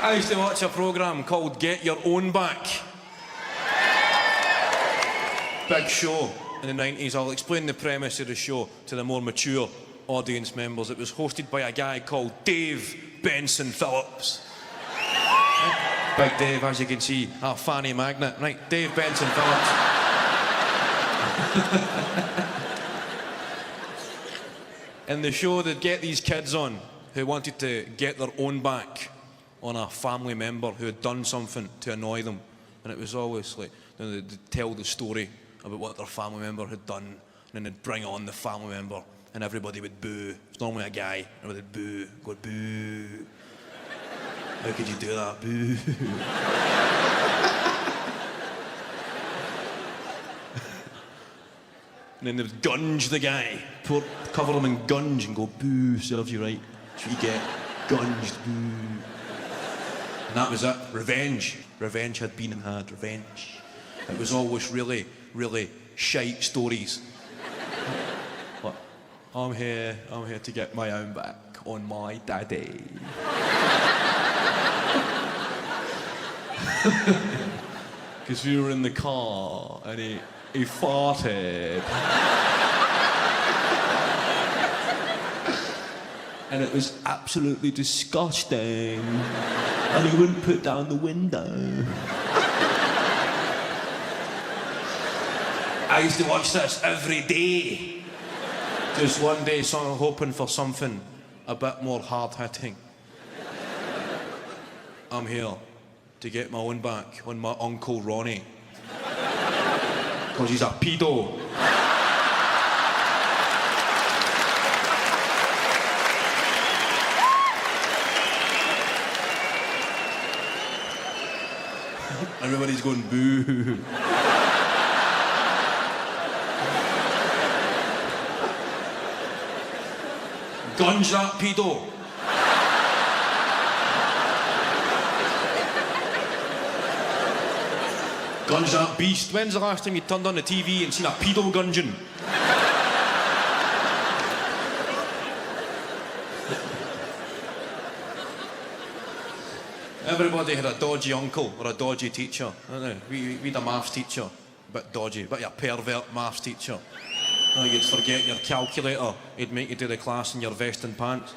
I used to watch a programme called Get Your Own Back. Big show in the 90s. I'll explain the premise of the show to the more mature audience members. It was hosted by a guy called Dave Benson Phillips. Big Dave, as you can see, a fanny magnet. Right, Dave Benson Phillips. In the show, they'd get these kids on who wanted to get their own back on a family member who had done something to annoy them. And it was always like, they'd tell the story about what their family member had done, and then they'd bring on the family member, and everybody would boo. It's normally a guy, and they'd boo, go boo. How could you do that? Boo. And then they'd gunge the guy, cover him in gunge and go, boo, serves you right. That's what you get, gunged, boo. And that was it, revenge. Revenge had been and had, revenge. It was always really, really shite stories. But I'm here to get my own back on my daddy. Because we were in the car and he farted. And it was absolutely disgusting. And he wouldn't put down the window. I used to watch this every day. Just one day, hoping for something a bit more hard-hitting. I'm here to get my own back on my Uncle Ronnie. Because he's a pedo. Everybody's going boo. Gunge that pedo. Gunge that beast. When's the last time you turned on the TV and seen a pedo gunging? Everybody had a dodgy uncle or a dodgy teacher. I don't know. We had a maths teacher, a bit dodgy, a bit of a pervert maths teacher. Oh, you'd forget your calculator. He'd make you do the class in your vest and pants.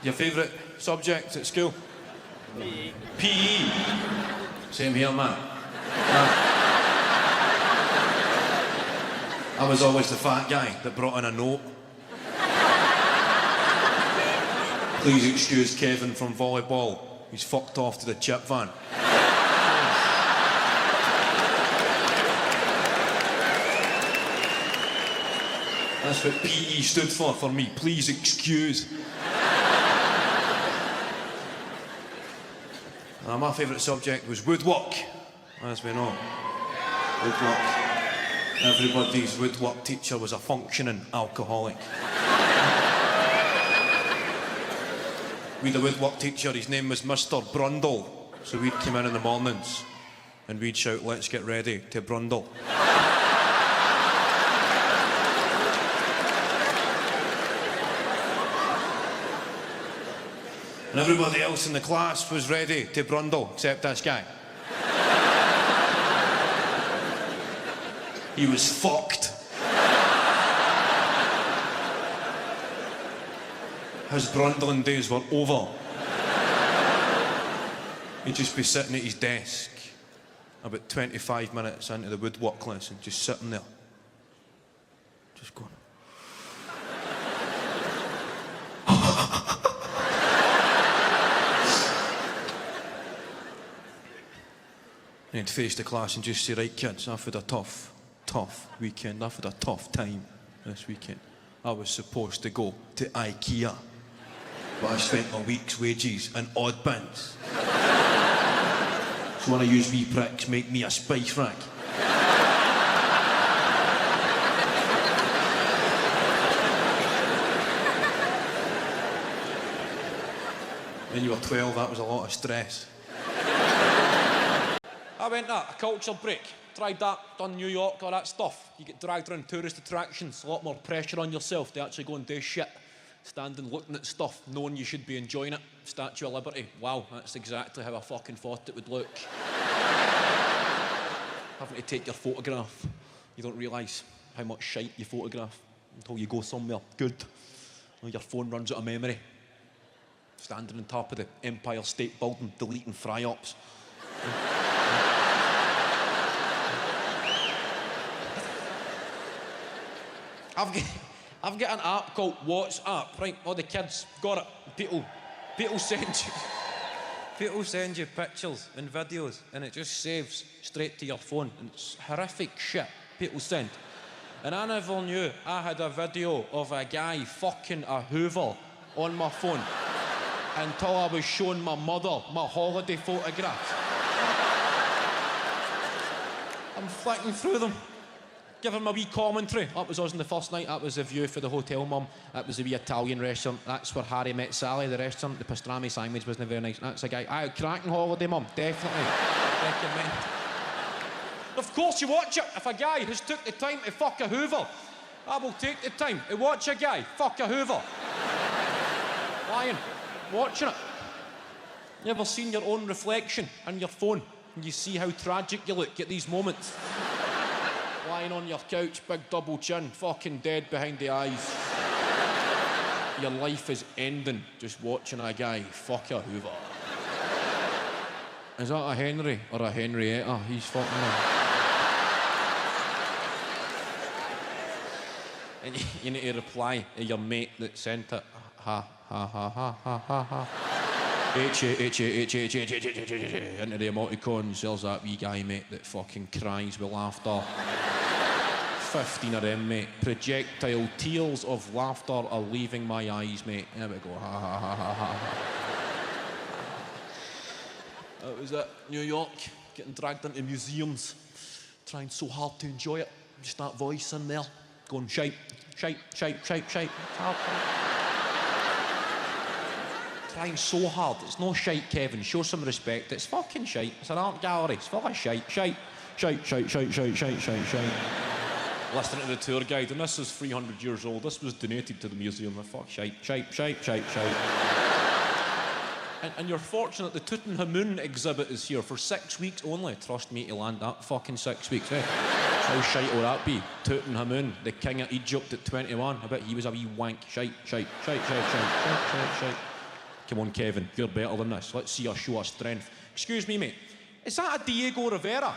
Your favourite subject at school? PE. PE. Same here, man. I was always the fat guy that brought in a note. Please excuse Kevin from volleyball. He's fucked off to the chip van. That's what PE stood for me. Please excuse. My favourite subject was woodwork, as we know. Woodwork. Everybody's woodwork teacher was a functioning alcoholic. We had a woodwork teacher, his name was Mr. Brundle. So we'd come in the mornings and we'd shout, let's get ready to Brundle. And everybody else in the class was ready to Brundle, except this guy. He was fucked. His Brundling days were over. He'd just be sitting at his desk about 25 minutes into the woodwork lesson, just sitting there. Just going. And he'd face the class and just say, right kids, I've had a tough weekend. I've had a tough time this weekend. I was supposed to go to IKEA, but I spent my week's wages in odd bins. So when I use wee pricks, make me a spice rack. When you were 12, that was a lot of stress. I went a culture break. Tried that, done New York, all that stuff. You get dragged around tourist attractions, a lot more pressure on yourself to actually go and do shit. Standing looking at stuff, knowing you should be enjoying it. Statue of Liberty, wow, that's exactly how I fucking thought it would look. Having to take your photograph. You don't realise how much shite you photograph until you go somewhere good. Your phone runs out of memory. Standing on top of the Empire State Building, deleting fry-ups. I've got an app called WhatsApp, right? All the kids got it. People send you pictures and videos, and it just saves straight to your phone. And it's horrific shit people send. And I never knew I had a video of a guy fucking a Hoover on my phone until I was showing my mother my holiday photographs. I'm flicking through them, giving my wee commentary. That was us on the first night. That was the view for the hotel, mum. That was the wee Italian restaurant. That's where Harry met Sally, the restaurant. The pastrami sandwich wasn't very nice. That's a guy. Aye, cracking holiday, mum. Definitely. Recommend. Of course you watch it. If a guy has took the time to fuck a Hoover, I will take the time to watch a guy fuck a Hoover. Lying. Watching it. You ever seen your own reflection on your phone and you see how tragic you look at these moments? Lying on your couch, big double chin, fucking dead behind the eyes. Your life is ending just watching a guy fuck a Hoover. Is that a Henry or a Henrietta? He's fucking her. And you need to reply to your mate that sent it. Ha, ha, ha, ha, ha, ha, ha. Into the emoticons. There's that wee guy, mate, that fucking cries with laughter. 15 of them, mate. Projectile tears of laughter are leaving my eyes, mate. There we go. Ha, ha, ha, ha, ha. That was it. New York, getting dragged into museums, trying so hard to enjoy it. Just that voice in there, going shite, shite, shite, shite, shite. Trying so hard. It's no shite, Kevin. Show some respect. It's fucking shite. It's an art gallery. It's full of shite, shite, shite, shite, shite, shite, shite, shite, shite. Listening to the tour guide, and this is 300 years old. This was donated to the museum. Fuck shite, shite, shite, shite, shite. And you're fortunate the Tutankhamun exhibit is here for 6 weeks only. Trust me to land that fucking 6 weeks, eh? How shite will that be? Tutankhamun, the king of Egypt at 21. I bet he was a wee wank. Shite, shite, shite, shite, shite, shite, shite, shite. Come on, Kevin, you're better than this. Let's see a show of strength. Excuse me, mate. Is that a Diego Rivera?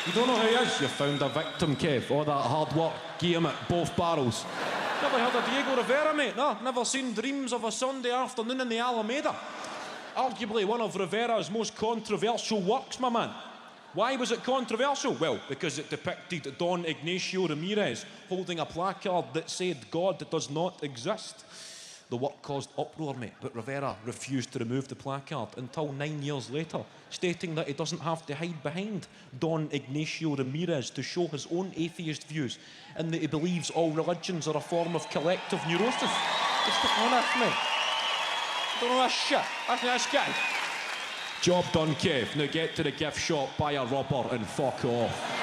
You don't know who he is? You found a victim, Kev. All that hard work, gave him at both barrels. Never heard of Diego Rivera, mate. No, never seen Dreams of a Sunday Afternoon in the Alameda. Arguably one of Rivera's most controversial works, my man. Why was it controversial? Well, because it depicted Don Ignacio Ramirez holding a placard that said God does not exist. The work caused uproar, mate, but Rivera refused to remove the placard until 9 years later, stating that he doesn't have to hide behind Don Ignacio Ramirez to show his own atheist views and that he believes all religions are a form of collective neurosis. Just on this, mate. Don't know that shit. That's this guy. Job done, Kev. Now get to the gift shop, buy a rubber and fuck off.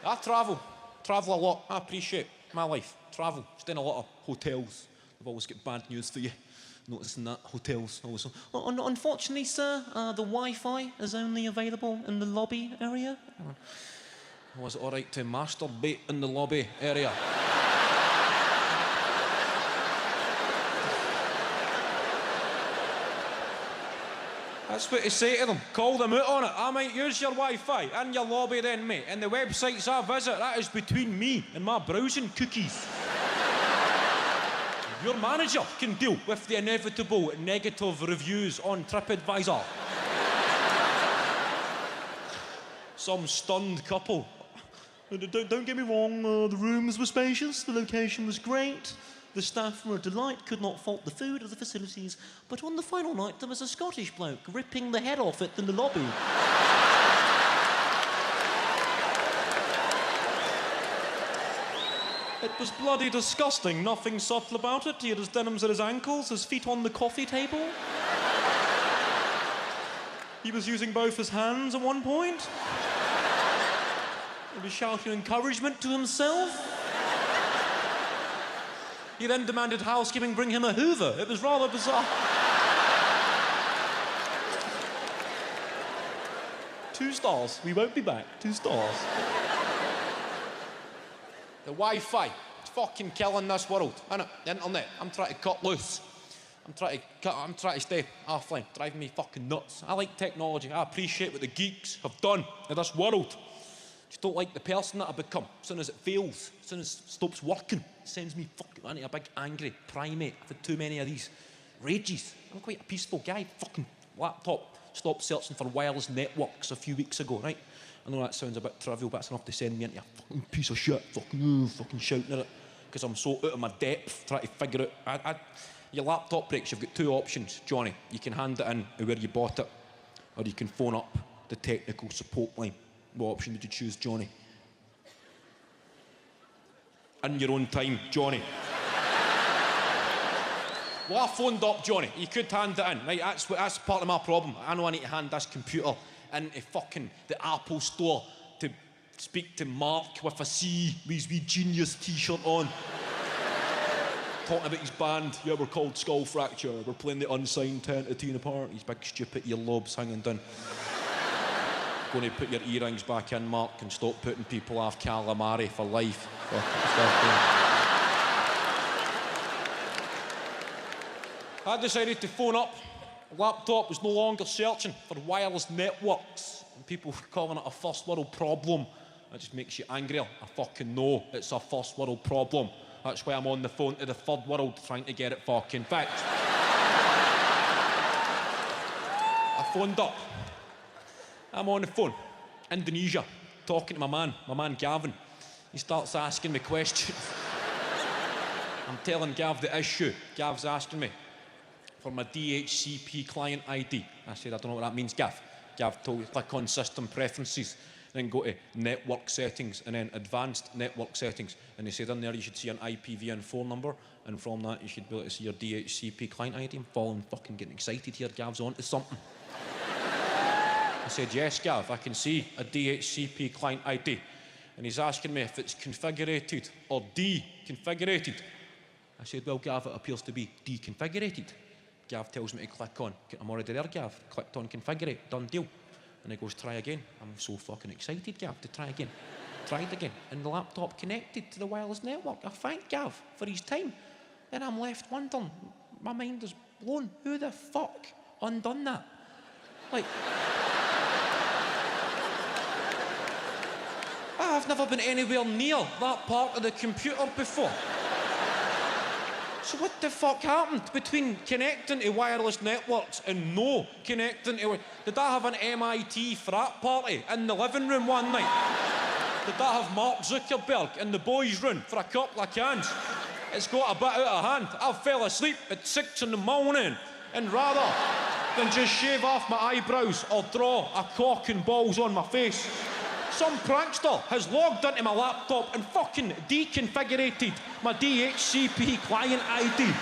I travel a lot. I appreciate my life. Travel, stay in a lot of hotels. I've always got bad news for you. Noticing that, hotels always. Unfortunately, sir, the Wi-Fi is only available in the lobby area. Was it all right to masturbate in the lobby area? That's what you say to them. Call them out on it. I might use your Wi-Fi in your lobby then, mate. And the websites I visit, that is between me and my browsing cookies. Your manager can deal with the inevitable negative reviews on TripAdvisor. Some stunned couple. Don't get me wrong, the rooms were spacious, the location was great. The staff were a delight, could not fault the food or the facilities, but on the final night there was a Scottish bloke ripping the head off it in the lobby. It was bloody disgusting, nothing subtle about it. He had his denims at his ankles, his feet on the coffee table. He was using both his hands at one point. He was shouting encouragement to himself. He then demanded housekeeping bring him a Hoover. It was rather bizarre. 2 stars. We won't be back. 2 stars. The Wi-Fi. It's fucking killing this world, innit? The internet. I'm trying to cut loose. I'm trying to stay offline. Driving me fucking nuts. I like technology. I appreciate what the geeks have done in this world. Just don't like the person that I become. As soon as it fails, as soon as it stops working, it sends me fucking into a big angry primate. I've had too many of these rages. I'm quite a peaceful guy. Fucking laptop stopped searching for wireless networks a few weeks ago, right? I know that sounds a bit trivial, but it's enough to send me into a fucking piece of shit. Fucking shouting at it. Because I'm so out of my depth trying to figure out. Your laptop breaks, you've got 2 options, Johnny. You can hand it in where you bought it, or you can phone up the technical support line. What option did you choose, Johnny? In your own time, Johnny. Well, I phoned up, Johnny. You could hand it in, right? That's part of my problem. I know I need to hand this computer into fucking the Apple store to speak to Mark with a C, with his wee Genius t-shirt on. Talking about his band. Yeah, we're called Skull Fracture. We're playing the unsigned 10 to 10 apart. His big stupid earlobes hanging down. Going to put your earrings back in, Mark, and stop putting people off calamari for life. I decided to phone up. The laptop was no longer searching for wireless networks. And people were calling it a first world problem. That just makes you angrier. I fucking know it's a first world problem. That's why I'm on the phone to the third world trying to get it fucking fixed. I phoned up. I'm on the phone. Indonesia. Talking to my man Gavin. He starts asking me questions. I'm telling Gav the issue. Gav's asking me for my DHCP client ID. I said, I don't know what that means, Gav. Gav told me, click on system preferences, then go to network settings, and then advanced network settings. And he said in there you should see an IPv4 phone number, and from that you should be able to see your DHCP client ID. I'm fucking getting excited here. Gav's onto something. I said, yes, Gav, I can see a DHCP client ID. And he's asking me if it's configurated or deconfigurated. I said, well, Gav, it appears to be deconfigurated. Gav tells me to click on, I'm already there, Gav. Clicked on configure, done deal. And he goes, try again. I'm so fucking excited, Gav, to try again. Tried again, and the laptop connected to the wireless network. I thank Gav for his time. Then I'm left wondering, my mind is blown. Who the fuck undone that? Like, I've never been anywhere near that part of the computer before. So what the fuck happened between connecting to wireless networks and no connecting to... Did I have an MIT frat party in the living room one night? Did I have Mark Zuckerberg in the boys' room for a couple of cans? It's got a bit out of hand. I fell asleep at 6 in the morning, and rather than just shave off my eyebrows or draw a cock and balls on my face, some prankster has logged into my laptop and fucking deconfigured my DHCP client ID.